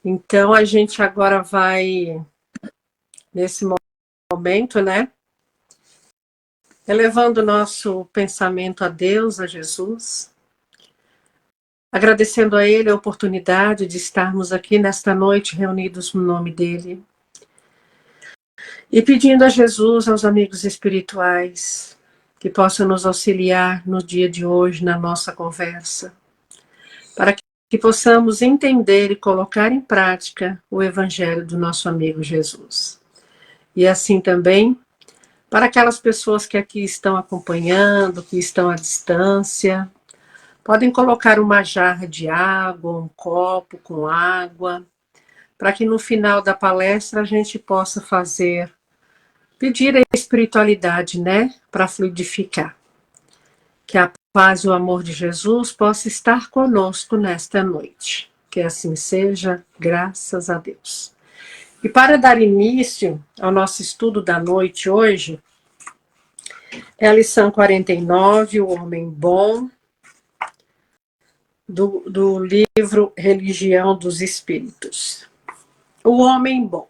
Então, a gente agora vai, nesse momento, né, elevando o nosso pensamento a Deus, a Jesus, agradecendo a Ele a oportunidade de estarmos aqui nesta noite reunidos no nome dEle, e pedindo a Jesus, aos amigos espirituais, que possam nos auxiliar no dia de hoje, na nossa conversa, para que possamos entender e colocar em prática o Evangelho do nosso amigo Jesus. E assim também, para aquelas pessoas que aqui estão acompanhando, que estão à distância, podem colocar uma jarra de água, um copo com água, para que no final da palestra a gente possa pedir a espiritualidade, né, para fluidificar. Que a paz e o amor de Jesus possa estar conosco nesta noite. Que assim seja, graças a Deus. E para dar início ao nosso estudo da noite hoje, é a lição 49, O Homem Bom, do livro Religião dos Espíritos. O Homem Bom.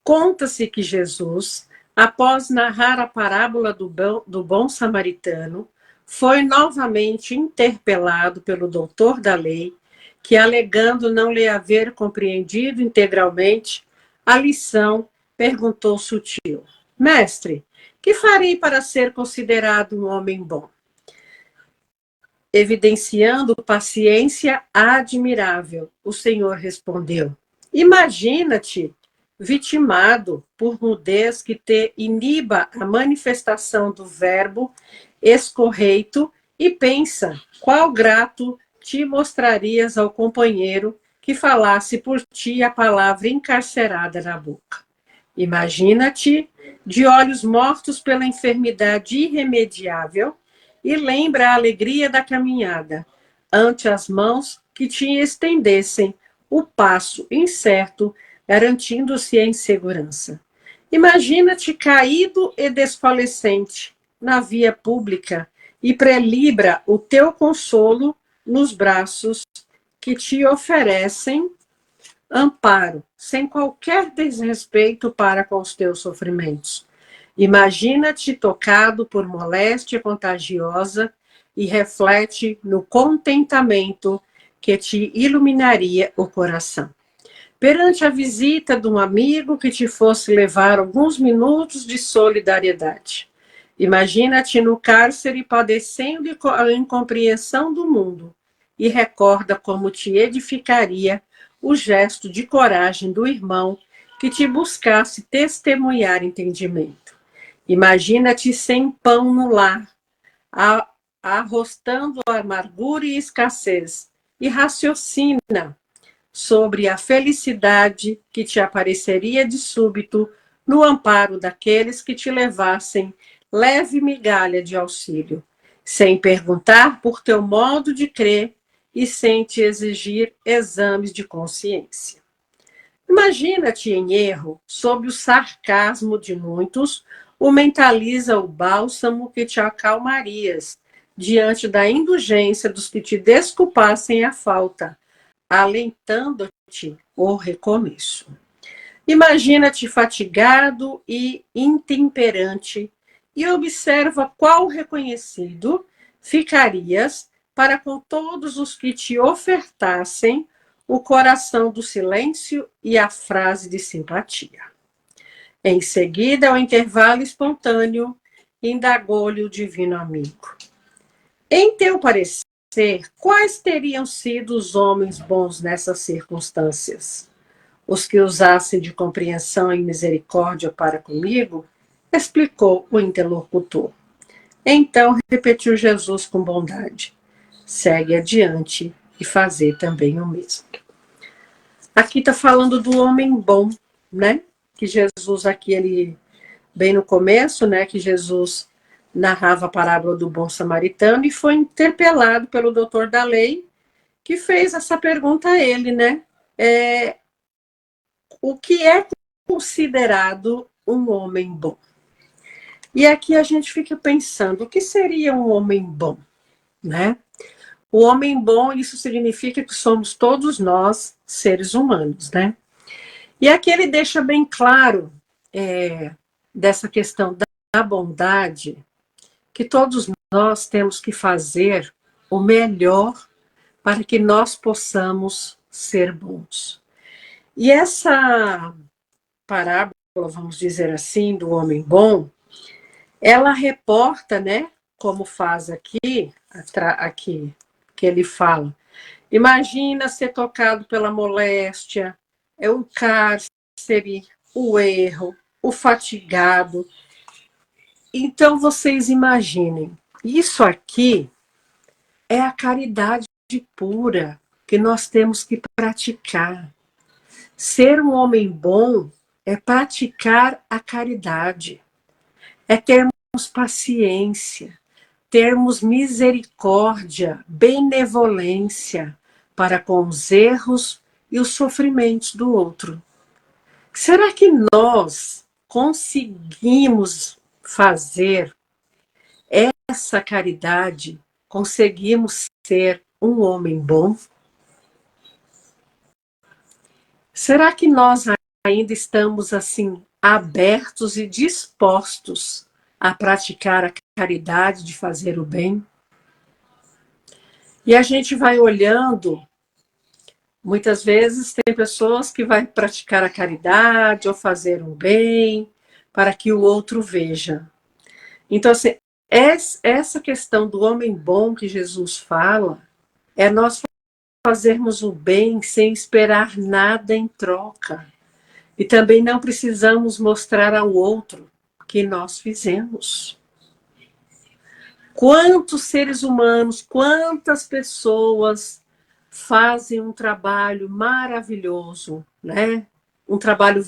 Conta-se que Jesus, após narrar a parábola do bom samaritano, foi novamente interpelado pelo doutor da lei, que, alegando não lhe haver compreendido integralmente a lição, perguntou sutil: Mestre, que farei para ser considerado um homem bom? Evidenciando paciência admirável, o Senhor respondeu: Imagina-te vitimado por mudez que te iniba a manifestação do verbo escorreito e pensa qual grato te mostrarias ao companheiro que falasse por ti a palavra encarcerada na boca. Imagina-te de olhos mortos pela enfermidade irremediável e lembra a alegria da caminhada ante as mãos que te estendessem o passo incerto, garantindo-se em segurança. Imagina-te caído e desfalecente na via pública e prelibra o teu consolo nos braços que te oferecem amparo, sem qualquer desrespeito para com os teus sofrimentos. Imagina-te tocado por moléstia contagiosa e reflete no contentamento que te iluminaria o coração. Perante a visita de um amigo que te fosse levar alguns minutos de solidariedade. Imagina-te no cárcere padecendo a incompreensão do mundo e recorda como te edificaria o gesto de coragem do irmão que te buscasse testemunhar entendimento. Imagina-te sem pão no lar, arrostando a amargura e escassez, e raciocina sobre a felicidade que te apareceria de súbito no amparo daqueles que te levassem leve migalha de auxílio, sem perguntar por teu modo de crer e sem te exigir exames de consciência. Imagina-te em erro, sob o sarcasmo de muitos, o mentaliza o bálsamo que te acalmarias, diante da indulgência dos que te desculpassem a falta, alentando-te o recomeço. Imagina-te fatigado e intemperante e observa qual reconhecido ficarias para com todos os que te ofertassem o coração do silêncio e a frase de simpatia. Em seguida, ao intervalo espontâneo, indagou-lhe o divino amigo. Em teu parecer, quais teriam sido os homens bons nessas circunstâncias? Os que usassem de compreensão e misericórdia para comigo? Explicou o interlocutor. Então repetiu Jesus com bondade: segue adiante e fazer também o mesmo. Aqui está falando do homem bom, né? Que Jesus aqui, ele, bem no começo, né? Que Jesus narrava a parábola do bom samaritano e foi interpelado pelo doutor da lei, que fez essa pergunta a ele, né? O que é considerado um homem bom? E aqui a gente fica pensando, o que seria um homem bom, né? O homem bom, isso significa que somos todos nós, seres humanos, né? E aqui ele deixa bem claro dessa questão da bondade, que todos nós temos que fazer o melhor para que nós possamos ser bons. E essa parábola, vamos dizer assim, do homem bom, ela reporta, né, como faz aqui que ele fala. Imagina ser tocado pela moléstia, o cárcere, o erro, o fatigado. Então vocês imaginem, isso aqui é a caridade pura que nós temos que praticar. Ser um homem bom é praticar a caridade, é termos paciência, termos misericórdia, benevolência para com os erros e os sofrimentos do outro. Será que nós conseguimos fazer essa caridade? Conseguimos ser um homem bom? Será que nós ainda estamos assim abertos e dispostos a praticar a caridade de fazer o bem? E a gente vai olhando, muitas vezes tem pessoas que vai praticar a caridade ou fazer o bem para que o outro veja. Então, assim, essa questão do homem bom que Jesus fala é nós fazermos o bem sem esperar nada em troca. E também não precisamos mostrar ao outro que nós fizemos. Quantos seres humanos, quantas pessoas fazem um trabalho maravilhoso, né? Um trabalho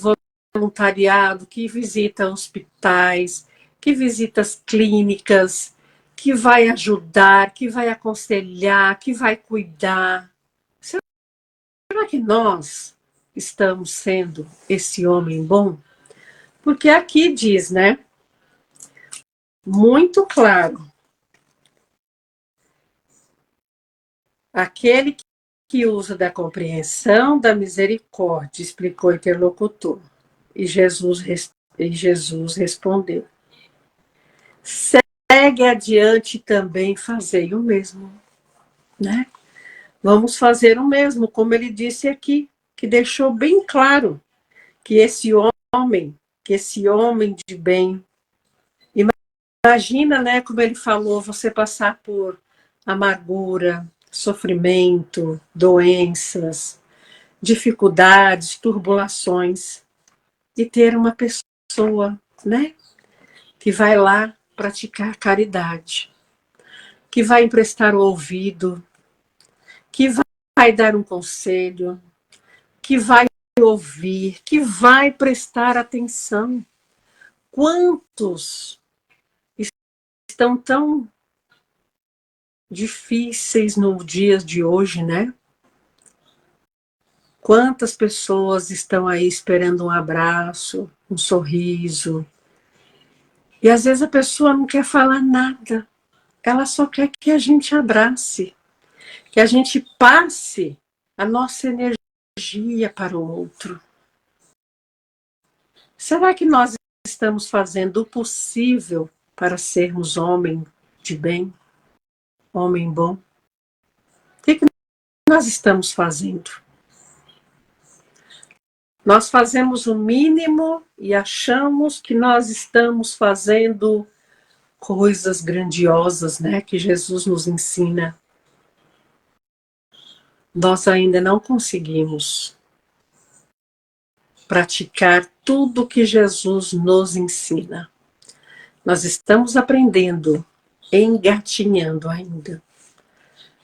voluntariado, que visita hospitais, que visita as clínicas, que vai ajudar, que vai aconselhar, que vai cuidar. Será que nós estamos sendo esse homem bom? Porque aqui diz, né? Muito claro. Aquele que usa da compreensão, da misericórdia, explicou o interlocutor. E Jesus respondeu: segue adiante também, fazei o mesmo, né? Vamos fazer o mesmo, como ele disse aqui, que deixou bem claro que esse homem de bem, imagina, né, como ele falou, você passar por amargura, sofrimento, doenças, dificuldades, turbulações, e ter uma pessoa, né, que vai lá praticar caridade, que vai emprestar o ouvido, que vai dar um conselho, que vai ouvir, que vai prestar atenção. Quantos estão tão difíceis no dia de hoje, né? Quantas pessoas estão aí esperando um abraço, um sorriso, e às vezes a pessoa não quer falar nada, ela só quer que a gente abrace, que a gente passe a nossa energia para o outro. Será que nós estamos fazendo o possível para sermos homem de bem, homem bom? O que nós estamos fazendo? Nós fazemos o mínimo e achamos que nós estamos fazendo coisas grandiosas, né, que Jesus nos ensina. Nós ainda não conseguimos praticar tudo que Jesus nos ensina. Nós estamos aprendendo, engatinhando ainda,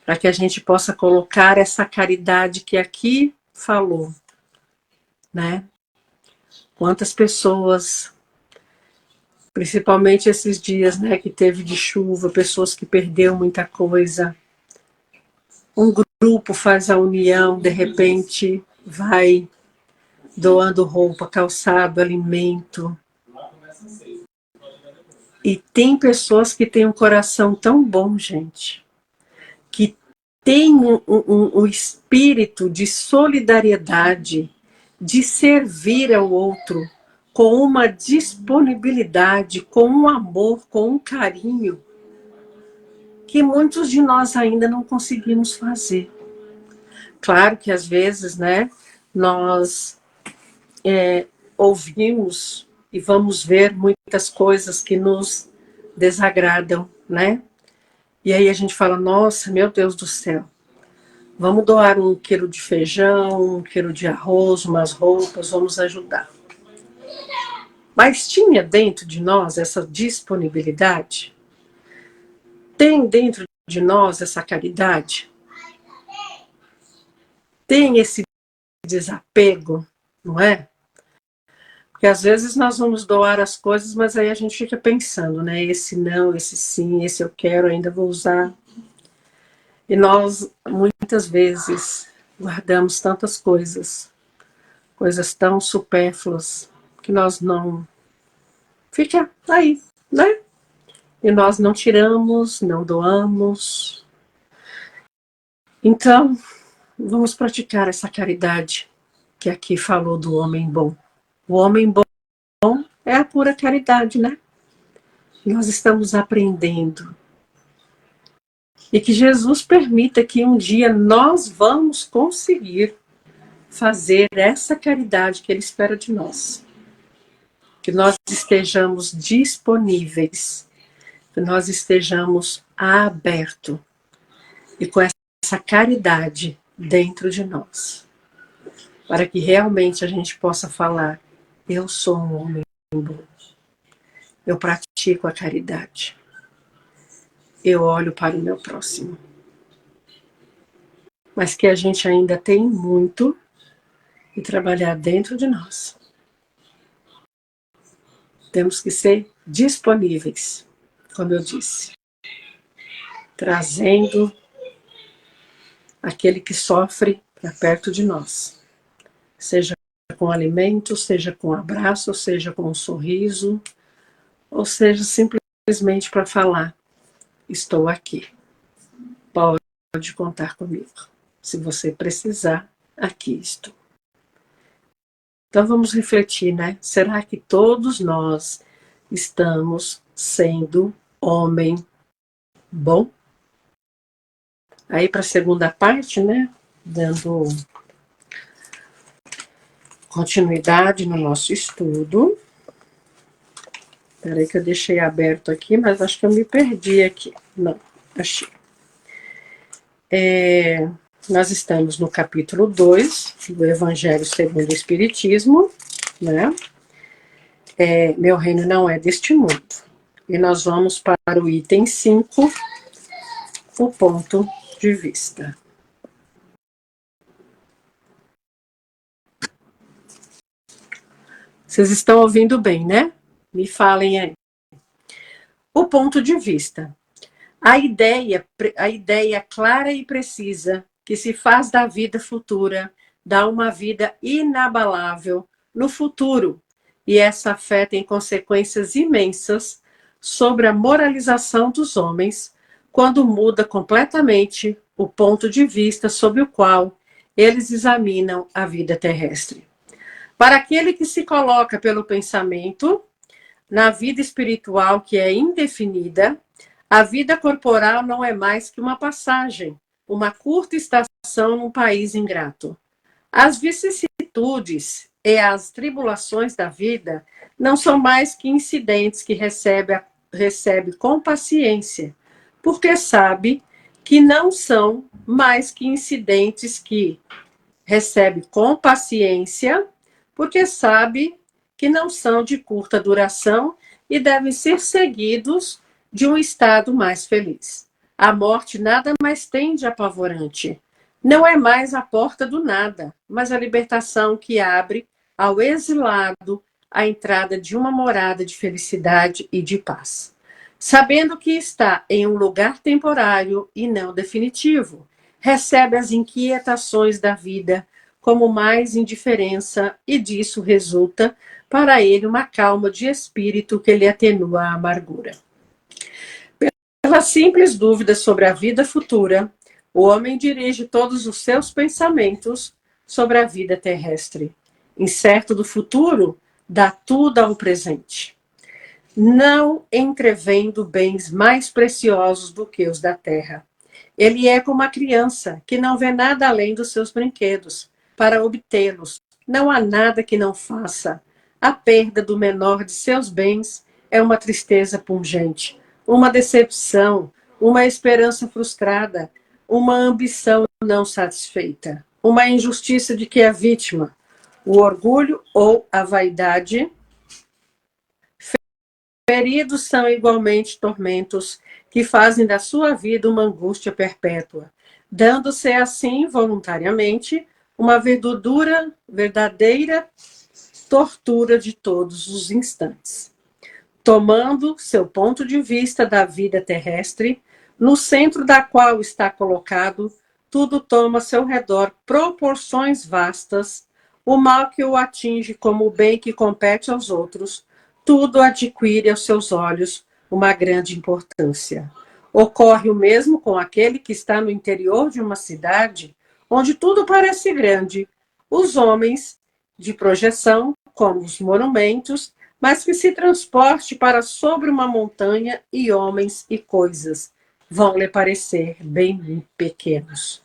para que a gente possa colocar essa caridade que aqui falou, né? Quantas pessoas, principalmente esses dias, né, que teve de chuva, pessoas que perderam muita coisa. Um grupo faz a união, de repente vai doando roupa, calçado, alimento. E tem pessoas que têm um coração tão bom, gente, que tem um espírito de solidariedade, de servir ao outro, com uma disponibilidade, com um amor, com um carinho, que muitos de nós ainda não conseguimos fazer. Claro que às vezes, né, nós ouvimos e vamos ver muitas coisas que nos desagradam, né? E aí a gente fala, nossa, meu Deus do céu, vamos doar 1 quilo de feijão, 1 quilo de arroz, umas roupas, vamos ajudar. Mas tinha dentro de nós essa disponibilidade? Tem dentro de nós essa caridade? Tem esse desapego, não é? Porque às vezes nós vamos doar as coisas, mas aí a gente fica pensando, né? Esse não, esse sim, esse eu quero, ainda vou usar. E nós, muitas vezes, guardamos tantas coisas, coisas tão supérfluas, que nós não... Fica aí, né? E nós não tiramos, não doamos. Então, vamos praticar essa caridade que aqui falou do homem bom. O homem bom é a pura caridade, né? Nós estamos aprendendo. E que Jesus permita que um dia nós vamos conseguir fazer essa caridade que Ele espera de nós. Que nós estejamos disponíveis, que nós estejamos abertos e com essa caridade dentro de nós. Para que realmente a gente possa falar, eu sou um homem bom, eu pratico a caridade, eu olho para o meu próximo. Mas que a gente ainda tem muito que trabalhar dentro de nós. Temos que ser disponíveis, como eu disse, trazendo aquele que sofre para perto de nós, seja com alimento, seja com abraço, seja com um sorriso, ou seja simplesmente para falar, estou aqui, pode contar comigo, se você precisar, aqui estou. Então vamos refletir, né? Será que todos nós estamos sendo homem bom? Aí para a segunda parte, né? Dando continuidade no nosso estudo. Peraí que eu deixei aberto aqui, mas acho que eu me perdi aqui. Não, achei. Nós estamos no capítulo 2 do Evangelho segundo o Espiritismo, né? Meu reino não é deste mundo. E nós vamos para o item 5, o ponto de vista. Vocês estão ouvindo bem, né? Me falem aí. O ponto de vista. A ideia clara e precisa que se faz da vida futura, dá uma vida inabalável no futuro, e essa fé tem consequências imensas sobre a moralização dos homens, quando muda completamente o ponto de vista sob o qual eles examinam a vida terrestre. Para aquele que se coloca pelo pensamento, na vida espiritual que é indefinida, a vida corporal não é mais que uma passagem, uma curta estação num país ingrato. As vicissitudes e as tribulações da vida não são mais que incidentes que recebe com paciência, porque sabe que não são mais que incidentes que recebe com paciência, porque sabe que não são de curta duração e devem ser seguidos de um estado mais feliz. A morte nada mais tem de apavorante. Não é mais a porta do nada, mas a libertação que abre ao exilado a entrada de uma morada de felicidade e de paz. Sabendo que está em um lugar temporário e não definitivo, recebe as inquietações da vida como mais indiferença e disso resulta para ele uma calma de espírito que lhe atenua a amargura. Pela simples dúvida sobre a vida futura, O homem dirige todos os seus pensamentos sobre a vida terrestre. Incerto do futuro, dá tudo ao presente, não entrevendo bens mais preciosos do que os da terra. Ele é como a criança, que não vê nada além dos seus brinquedos, para obtê-los. Não há nada que não faça. A perda do menor de seus bens é uma tristeza pungente, uma decepção, uma esperança frustrada, uma ambição não satisfeita, uma injustiça de que é vítima, o orgulho ou a vaidade. Feridos são igualmente tormentos que fazem da sua vida uma angústia perpétua, dando-se assim, voluntariamente, uma verdadeira tortura de todos os instantes. Tomando seu ponto de vista da vida terrestre, no centro da qual está colocado, tudo toma a seu redor proporções vastas, o mal que o atinge como o bem que compete aos outros, tudo adquire aos seus olhos uma grande importância. Ocorre o mesmo com aquele que está no interior de uma cidade, onde tudo parece grande. Os homens de projeção, como os monumentos, mas que se transporte para sobre uma montanha e homens e coisas vão lhe parecer bem pequenos.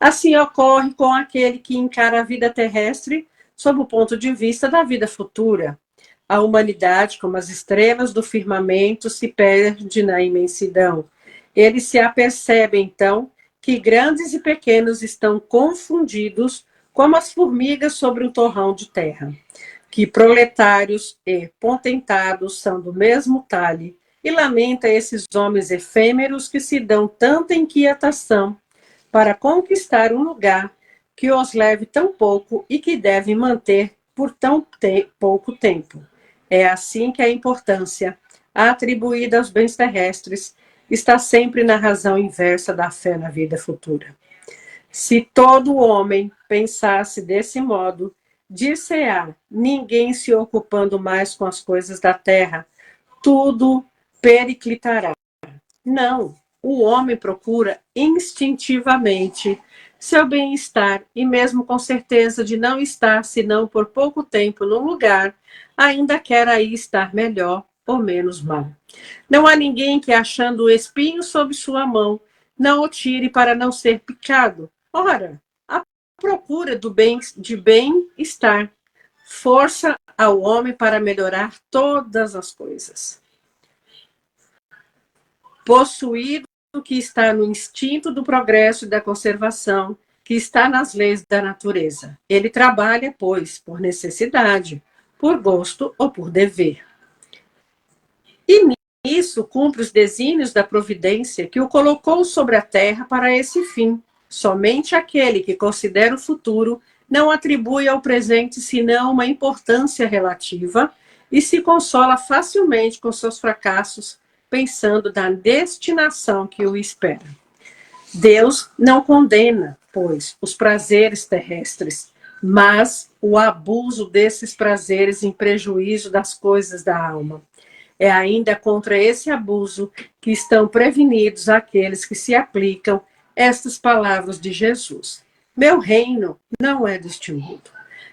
Assim ocorre com aquele que encara a vida terrestre sob o ponto de vista da vida futura. A humanidade, como as estrelas do firmamento, se perde na imensidão. Ele se apercebe, então, que grandes e pequenos estão confundidos como as formigas sobre um torrão de terra, que proletários e potentados são do mesmo talhe, e lamenta esses homens efêmeros que se dão tanta inquietação para conquistar um lugar que os leve tão pouco e que devem manter por tão pouco tempo. É assim que a importância atribuída aos bens terrestres está sempre na razão inversa da fé na vida futura. Se todo homem pensasse desse modo, dir-se-á, ninguém se ocupando mais com as coisas da terra, tudo periclitará. Não, o homem procura instintivamente seu bem-estar e mesmo com certeza de não estar senão por pouco tempo num lugar, ainda quer aí estar melhor ou menos mal. Não há ninguém que, achando o espinho sob sua mão, não o tire para não ser picado. Ora, a procura de bem-estar força ao homem para melhorar todas as coisas. Possuído que está no instinto do progresso e da conservação, que está nas leis da natureza. Ele trabalha, pois, por necessidade, por gosto ou por dever. E nisso cumpre os desígnios da providência que o colocou sobre a terra para esse fim. Somente aquele que considera o futuro não atribui ao presente senão uma importância relativa e se consola facilmente com seus fracassos, pensando na destinação que o espera. Deus não condena, pois, os prazeres terrestres, mas o abuso desses prazeres em prejuízo das coisas da alma. É ainda contra esse abuso que estão prevenidos aqueles que se aplicam estas palavras de Jesus. Meu reino não é deste mundo.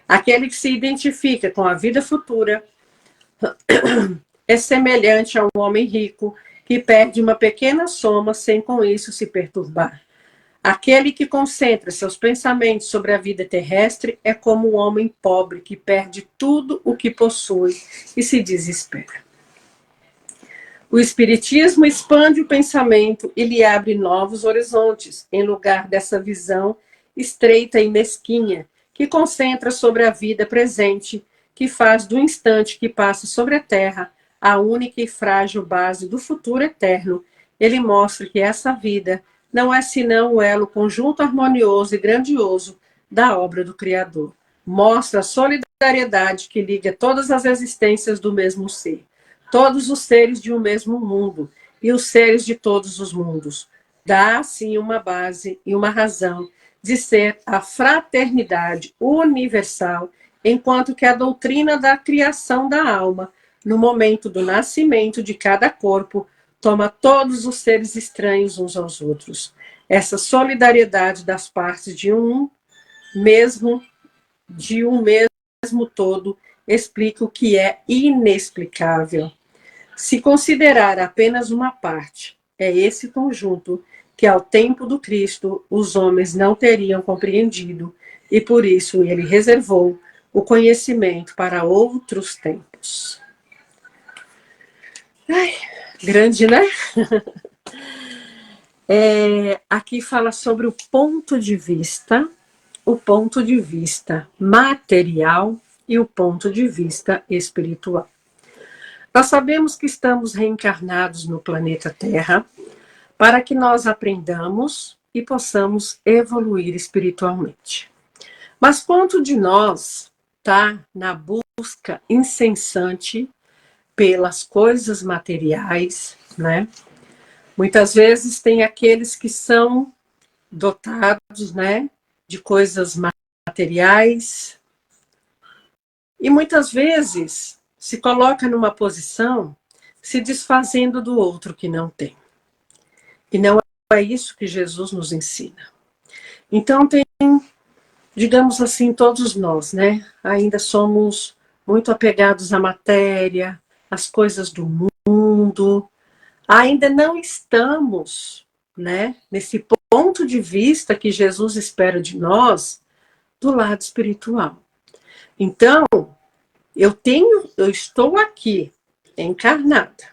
Aquele que se identifica com a vida futura é semelhante a um homem rico que perde uma pequena soma sem com isso se perturbar. Aquele que concentra seus pensamentos sobre a vida terrestre é como um homem pobre que perde tudo o que possui e se desespera. O Espiritismo expande o pensamento e lhe abre novos horizontes, em lugar dessa visão estreita e mesquinha que concentra sobre a vida presente, que faz do instante que passa sobre a Terra a única e frágil base do futuro eterno. Ele mostra que essa vida não é senão o elo conjunto harmonioso e grandioso da obra do Criador. Mostra a solidariedade que liga todas as existências do mesmo ser, todos os seres de um mesmo mundo e os seres de todos os mundos. Dá, assim, uma base e uma razão de ser a fraternidade universal, enquanto que a doutrina da criação da alma, no momento do nascimento de cada corpo, toma todos os seres estranhos uns aos outros. Essa solidariedade das partes mesmo, de um mesmo todo, explica o que é inexplicável. Se considerar apenas uma parte, é esse conjunto que, ao tempo do Cristo, os homens não teriam compreendido, e por isso ele reservou o conhecimento para outros tempos. Ai, grande, né? Aqui fala sobre o ponto de vista material e o ponto de vista espiritual. Nós sabemos que estamos reencarnados no planeta Terra para que nós aprendamos e possamos evoluir espiritualmente. Mas quanto de nós está na busca incessante pelas coisas materiais, né? Muitas vezes tem aqueles que são dotados, né, de coisas materiais e muitas vezes se coloca numa posição se desfazendo do outro que não tem. E não é isso que Jesus nos ensina. Então tem, digamos assim, todos nós, né, ainda somos muito apegados à matéria, às coisas do mundo, ainda não estamos, né, nesse ponto de vista que Jesus espera de nós, do lado espiritual. Então, eu estou aqui, encarnada.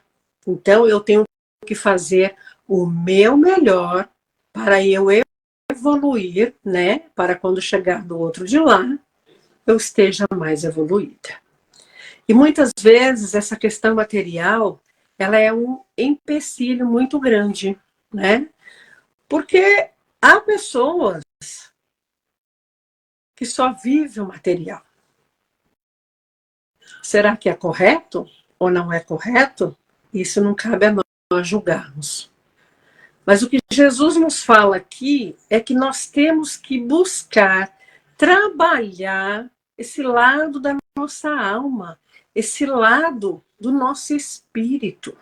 Então, eu tenho que fazer o meu melhor para eu evoluir, né, para quando chegar do outro de lá, eu esteja mais evoluída. E muitas vezes essa questão material, ela é um empecilho muito grande, né? Porque há pessoas que só vivem o material. Será que é correto ou não é correto? Isso não cabe a nós julgarmos. Mas o que Jesus nos fala aqui é que nós temos que buscar trabalhar esse lado da nossa alma, esse lado do nosso espírito.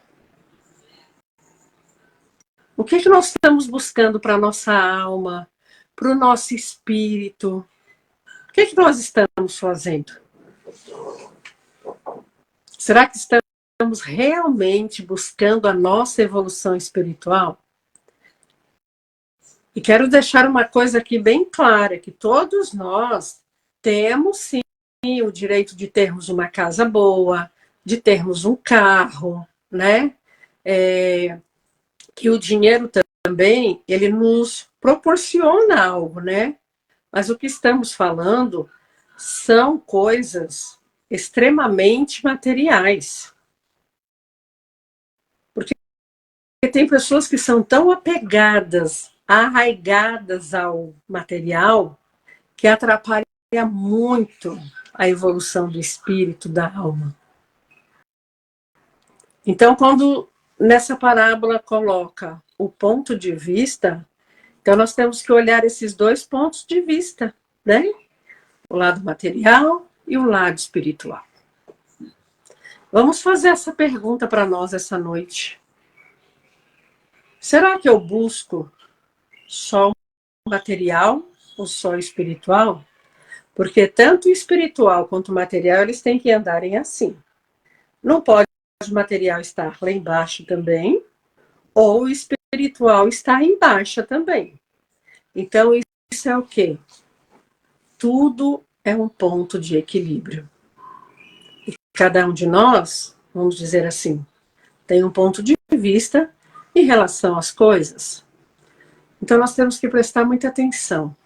O que nós estamos buscando para a nossa alma, para o nosso espírito? O que nós estamos fazendo? Será que estamos realmente buscando a nossa evolução espiritual? E quero deixar uma coisa aqui bem clara, que todos nós temos sim o direito de termos uma casa boa, de termos um carro, né? Que o dinheiro também, ele nos proporciona algo, né? Mas o que estamos falando são coisas extremamente materiais. Porque tem pessoas que são tão apegadas, arraigadas ao material, que atrapalha muito a evolução do espírito, da alma. Então, quando nessa parábola coloca o ponto de vista, então nós temos que olhar esses dois pontos de vista, né? O lado material e o lado espiritual. Vamos fazer essa pergunta para nós essa noite. Será que eu busco só o material ou só o espiritual? Porque tanto o espiritual quanto o material, eles têm que andarem assim. Não pode o material estar lá embaixo também, ou o espiritual estar embaixo também. Então, isso é o quê? Tudo é um ponto de equilíbrio. E cada um de nós, vamos dizer assim, tem um ponto de vista em relação às coisas. Então, nós temos que prestar muita atenção.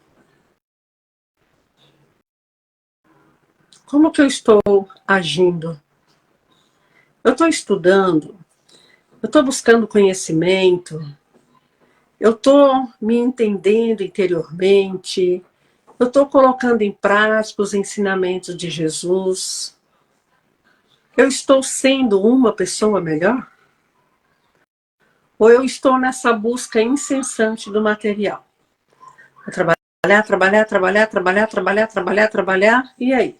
Como que eu estou agindo? Eu estou estudando? Eu estou buscando conhecimento? Eu estou me entendendo interiormente? Eu estou colocando em prática os ensinamentos de Jesus? Eu estou sendo uma pessoa melhor? Ou eu estou nessa busca incessante do material? Vou trabalhar, e aí?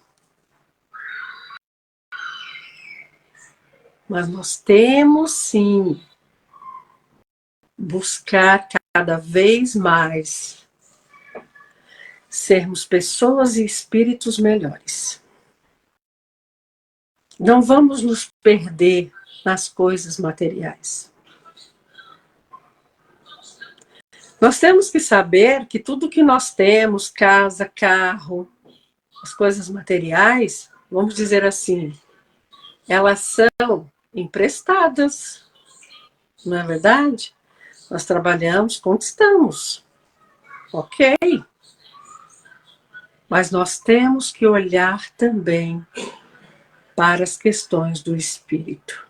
Mas nós temos, sim, buscar cada vez mais sermos pessoas e espíritos melhores. Não vamos nos perder nas coisas materiais. Nós temos que saber que tudo que nós temos, casa, carro, as coisas materiais, vamos dizer assim, elas são emprestadas, não é verdade? Nós trabalhamos, conquistamos, ok? Mas nós temos que olhar também para as questões do espírito.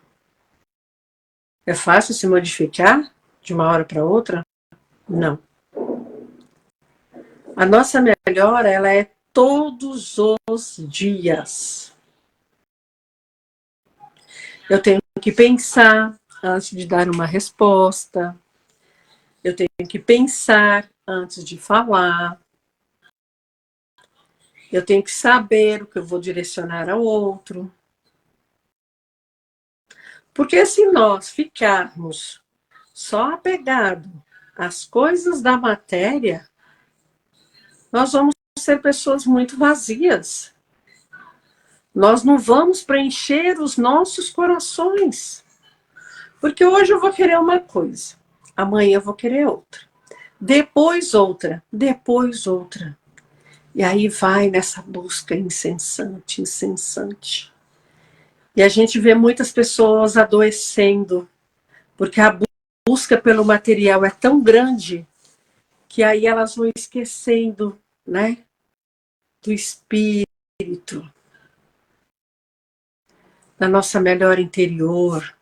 É fácil se modificar de uma hora para outra? Não. A nossa melhora, ela é todos os dias. Eu tenho que pensar antes de dar uma resposta. Eu tenho que pensar antes de falar. Eu tenho que saber o que eu vou direcionar ao outro. Porque se nós ficarmos só apegados às coisas da matéria, nós vamos ser pessoas muito vazias. Nós não vamos preencher os nossos corações. Porque hoje eu vou querer uma coisa, amanhã eu vou querer outra, depois outra, depois outra. E aí vai nessa busca incessante, incessante. E a gente vê muitas pessoas adoecendo, porque a busca pelo material é tão grande que aí elas vão esquecendo, né, do espírito, da nossa melhor interior,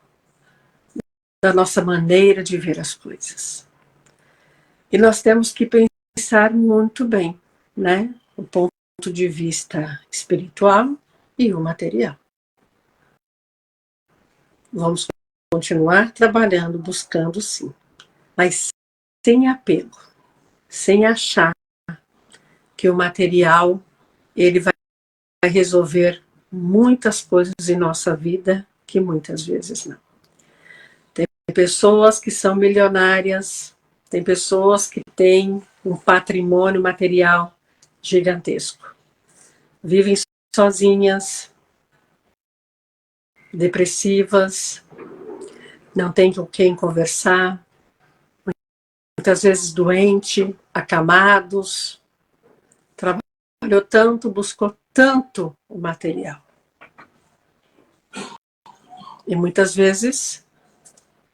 da nossa maneira de ver as coisas. E nós temos que pensar muito bem, né, o ponto de vista espiritual e o material. Vamos continuar trabalhando, buscando sim, mas sem apego, sem achar que o material ele vai resolver muitas coisas em nossa vida que muitas vezes não. Tem pessoas que são milionárias, tem pessoas que têm um patrimônio material gigantesco. Vivem sozinhas, depressivas, não tem com quem conversar, muitas vezes doente, acamados, trabalhou tanto, buscou tanto o material. E muitas vezes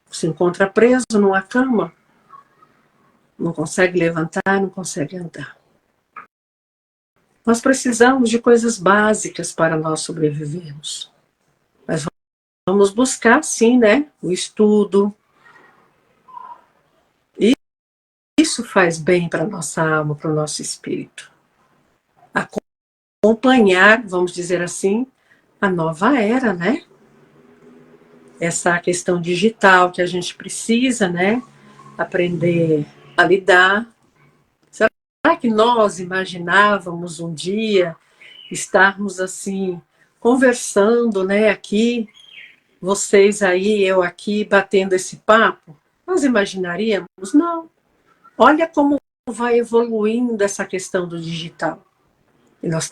se encontra preso numa cama, não consegue levantar, não consegue andar. Nós precisamos de coisas básicas para nós sobrevivermos. Mas vamos buscar, sim, né, o estudo. E isso faz bem para a nossa alma, para o nosso espírito. Acompanhar, vamos dizer assim, a nova era, né? Essa questão digital que a gente precisa, né? Aprender a lidar. Será que nós imaginávamos um dia estarmos assim, conversando, né, aqui, vocês aí, eu aqui, batendo esse papo? Nós imaginaríamos? Não. Olha como vai evoluindo essa questão do digital. E nós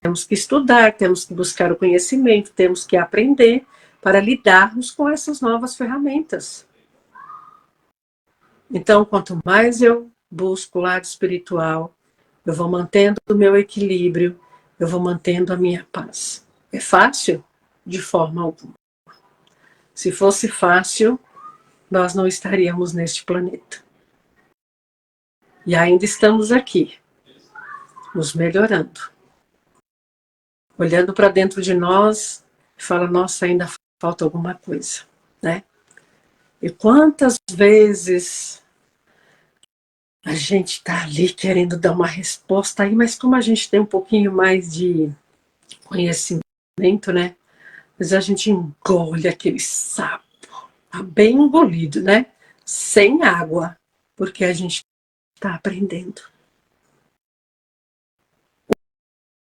temos que estudar, temos que buscar o conhecimento, temos que aprender para lidarmos com essas novas ferramentas. Então, quanto mais eu busco o lado espiritual, eu vou mantendo o meu equilíbrio, eu vou mantendo a minha paz. É fácil? De forma alguma. Se fosse fácil, nós não estaríamos neste planeta. E ainda estamos aqui, nos melhorando. Olhando para dentro de nós, e fala, nossa, ainda falta alguma coisa, né? E quantas vezes a gente está ali querendo dar uma resposta aí, mas como a gente tem um pouquinho mais de conhecimento, né? Mas a gente engole aquele sapo, tá bem engolido, né? Sem água, porque a gente está aprendendo.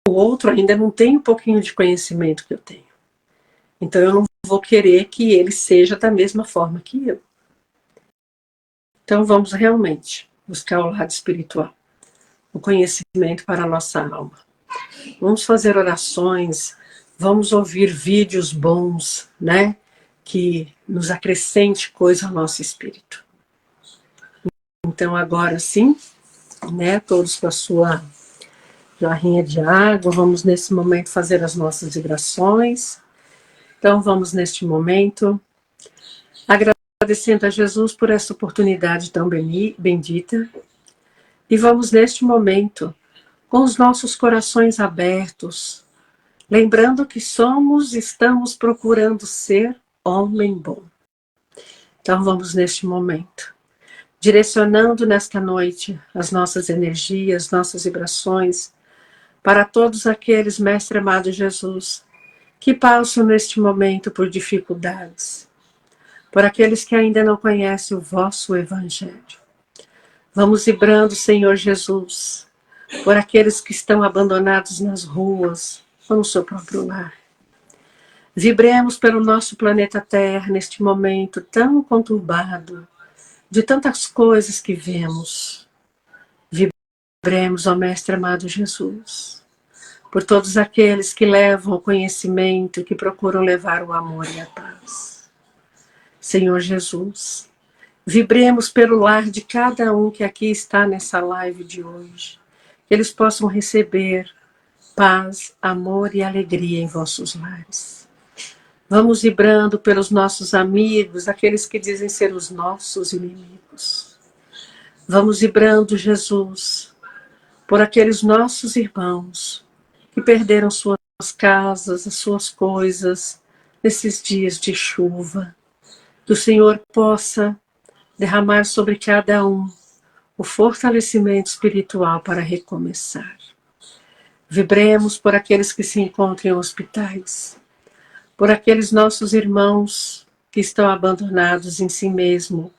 O outro ainda não tem um pouquinho de conhecimento que eu tenho. Então eu não vou querer que ele seja da mesma forma que eu. Então vamos realmente buscar o lado espiritual, o conhecimento para a nossa alma. Vamos fazer orações, vamos ouvir vídeos bons, né? Que nos acrescente coisa ao nosso espírito. Então agora sim, né? Todos com a sua jarrinha de água, vamos nesse momento fazer as nossas vibrações. Então vamos neste momento agradecendo a Jesus por essa oportunidade tão bendita. E vamos neste momento com os nossos corações abertos, lembrando que estamos procurando ser homem bom. Então vamos neste momento, direcionando nesta noite as nossas energias, nossas vibrações, para todos aqueles, Mestre amado Jesus, que passam neste momento por dificuldades, por aqueles que ainda não conhecem o vosso Evangelho. Vamos vibrando, Senhor Jesus, por aqueles que estão abandonados nas ruas, ou no seu próprio lar. Vibremos pelo nosso planeta Terra neste momento tão conturbado, de tantas coisas que vemos. Vibremos, ó Mestre amado Jesus, por todos aqueles que levam o conhecimento, que procuram levar o amor e a paz. Senhor Jesus, vibremos pelo lar de cada um que aqui está nessa live de hoje, que eles possam receber paz, amor e alegria em vossos lares. Vamos vibrando pelos nossos amigos, aqueles que dizem ser os nossos inimigos. Vamos vibrando, Jesus, por aqueles nossos irmãos que perderam suas casas, as suas coisas, nesses dias de chuva. Que o Senhor possa derramar sobre cada um o fortalecimento espiritual para recomeçar. Vibremos por aqueles que se encontram em hospitais, por aqueles nossos irmãos que estão abandonados em si mesmo,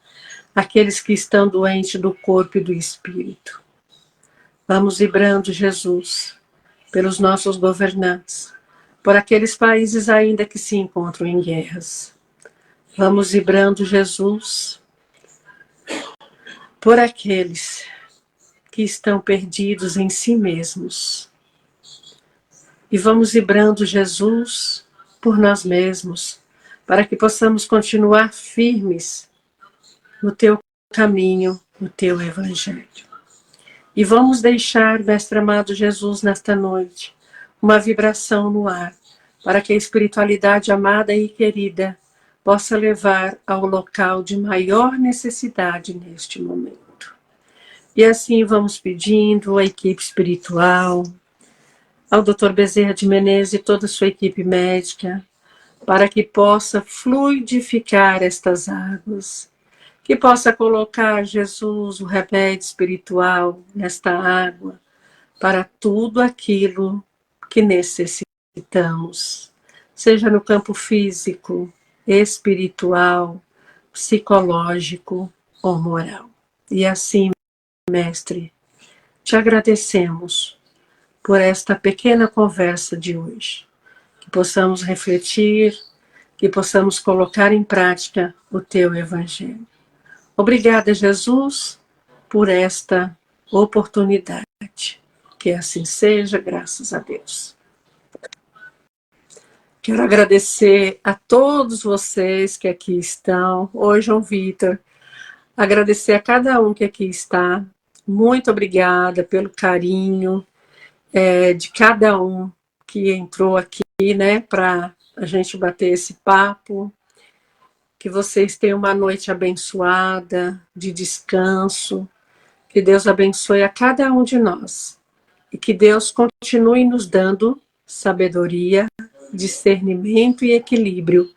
aqueles que estão doentes do corpo e do espírito. Vamos vibrando, Jesus, pelos nossos governantes, por aqueles países ainda que se encontram em guerras. Vamos vibrando, Jesus, por aqueles que estão perdidos em si mesmos. E vamos vibrando, Jesus, por nós mesmos, para que possamos continuar firmes no teu caminho, no teu evangelho. E vamos deixar, Mestre amado Jesus, nesta noite, uma vibração no ar, para que a espiritualidade amada e querida possa levar ao local de maior necessidade neste momento. E assim vamos pedindo à equipe espiritual, ao Dr. Bezerra de Menezes e toda a sua equipe médica, para que possa fluidificar estas águas, que possa colocar, Jesus, o remédio espiritual nesta água, para tudo aquilo que necessitamos, seja no campo físico, espiritual, psicológico ou moral. E assim, Mestre, te agradecemos por esta pequena conversa de hoje, que possamos refletir, que possamos colocar em prática o teu evangelho. Obrigada, Jesus, por esta oportunidade. Que assim seja, graças a Deus. Quero agradecer a todos vocês que aqui estão. Oi, João Vitor. Agradecer a cada um que aqui está. Muito obrigada pelo carinho de cada um que entrou aqui, né, para a gente bater esse papo. Que vocês tenham uma noite abençoada, de descanso. Que Deus abençoe a cada um de nós. E que Deus continue nos dando sabedoria, discernimento e equilíbrio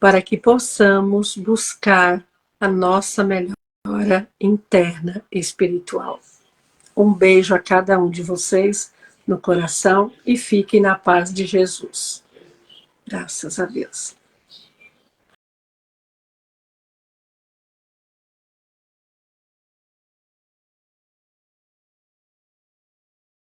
para que possamos buscar a nossa melhora interna e espiritual. Um beijo a cada um de vocês no coração e fiquem na paz de Jesus. Graças a Deus.